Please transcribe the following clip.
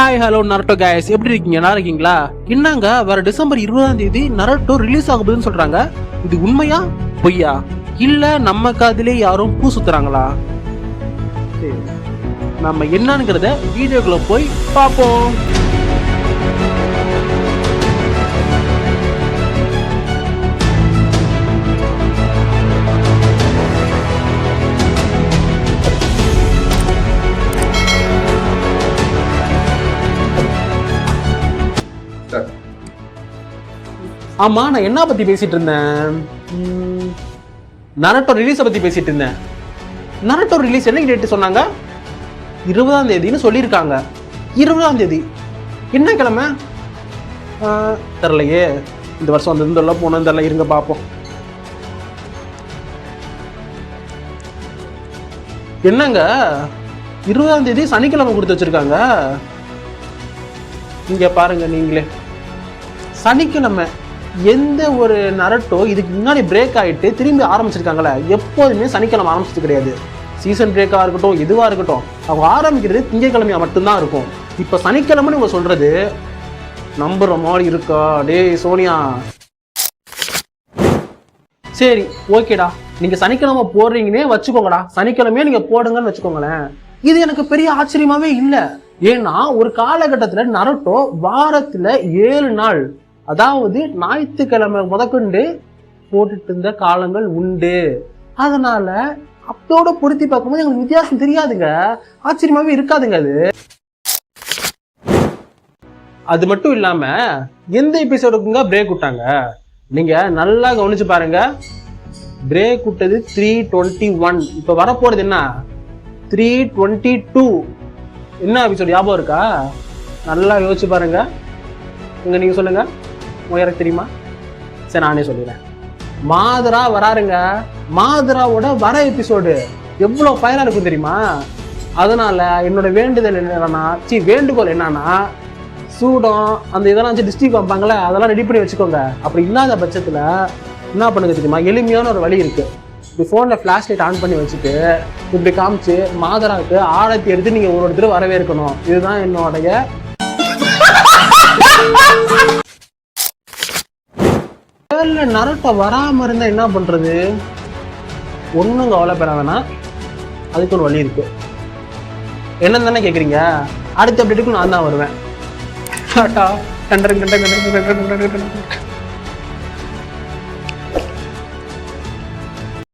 Hi hello Naruto guys, எப்படி இருக்கீங்க? நல்லா இருக்கீங்களா? என்னங்க வர டிசம்பர் 20ஆம் தேதி நரட்டோ ரிலீஸ் ஆகுதுன்னு சொல்றாங்க. இது உண்மையா பொய்யா? இல்ல நம்ம காதிலே யாரும் பூ சுத்துறாங்களா? சரி, நம்ம என்னங்கிறத வீடியோக்குள்ள போய் பார்ப்போம். ஆமா, நான் என்ன பத்தி பேசிட்டு இருந்தேன்? நரட்டோ ரிலீஸை பத்தி பேசிட்டு இருந்தேன். நரட்டோ ரிலீஸ் என்னைக்கு டேட் சொன்னாங்க? 20ஆம் தேதின்னு சொல்லியிருக்காங்க. 20ஆம் தேதி என்ன கிழமை? தெரியலையே. இந்த வருஷம் வந்து போனோம் தெரியல. இருங்க பார்ப்போம். என்னங்க 20ஆம் தேதி சனிக்கிழமை கொடுத்து வச்சிருக்காங்க. இங்க பாருங்க நீங்களே, சனிக்கிழமை. எந்த ஒரு நரட்டோ இதுக்கு முன்னாடி பிரேக் ஆகிட்டு திரும்பி ஆரம்பிச்சிருக்காங்களே, எப்போதுமே சனிக்கிழமை ஆரம்பிச்சது கிடையாது. சீசன் பிரேக்காக இருக்கட்டும், எதுவாக இருக்கட்டும், அவங்க ஆரம்பிக்கிறது திங்கக்கிழமையா மட்டும்தான் இருக்கும். இப்போ சனிக்கிழமைன்னு இவங்க சொல்றது நம்புற மாதிரி இருக்கா? டே சோனியா, சரி ஓகேடா, நீங்க சனிக்கிழமை போடுறீங்கன்னே வச்சுக்கோங்கடா, சனிக்கிழமையே நீங்க போடுங்கன்னு வச்சுக்கோங்களேன். இது எனக்கு பெரிய ஆச்சரியமாவே இல்லை. ஏன்னா ஒரு காலகட்டத்துல நரட்டோ வாரத்துல 7 நாள், அதாவது ஞாயிற்றுக்கிழமை முதற்கொண்டு போட்டுட்டு இருந்த காலங்கள் உண்டு. அதனால அப்போட பொருத்தி பார்க்கும்போது எங்களுக்கு வித்தியாசம் தெரியாதுங்க, ஆச்சரியமாவே இருக்காதுங்க. அது மட்டும் இல்லாம எந்த எபிசோடுக்குங்க பிரேக் விட்டாங்க? நீங்க நல்லா கவனிச்சு பாருங்க. பிரேக் விட்டது 321. இப்ப வரப்போறது என்ன? 322. என்ன எபிசோடு ஞாபகம் இருக்கா? நல்லா யோசிச்சு பாருங்க. நீங்க சொல்லுங்க, எனக்கு தெரியுமா? சரி, நானே சொல்லிடுறேன். மாதரா வராருங்க. மாதராவோட வர எபிசோடு எவ்வளவு ஃபயரா இருக்கும் தெரியுமா? அதனால என்னோட வேண்டுதல் என்னன்னா, வேண்டுகோள் என்னன்னா, சூடம் அந்த இதெல்லாம் வச்சு டிஸ்ட்ரிக் வைப்பாங்களே, அதெல்லாம் ரெடி பண்ணி வச்சுக்கோங்க. அப்படி இல்லாத பட்சத்துல என்ன பண்ணுங்க தெரியுமா? எளிமையான ஒரு வழி இருக்கு. இப்படி போன்ல ஃபிளாஷ் லைட் ஆன் பண்ணி வச்சுட்டு இப்படி காமிச்சு மாதராவுக்கு ஆரத்தி எடுத்து நீங்க ஒருத்தர் வரவேற்கணும். இதுதான் என்னுடைய நரட்டோ வராம இருந்தா என்ன பண்றது? ஒண்ணும் கவலைப்பட வேணாம், அதுக்கு ஒரு வழி இருக்கு. என்ன தானே கேக்குறீங்க? அடுத்த அப்டேட்டுக்கு நான் தான் வருவேன்.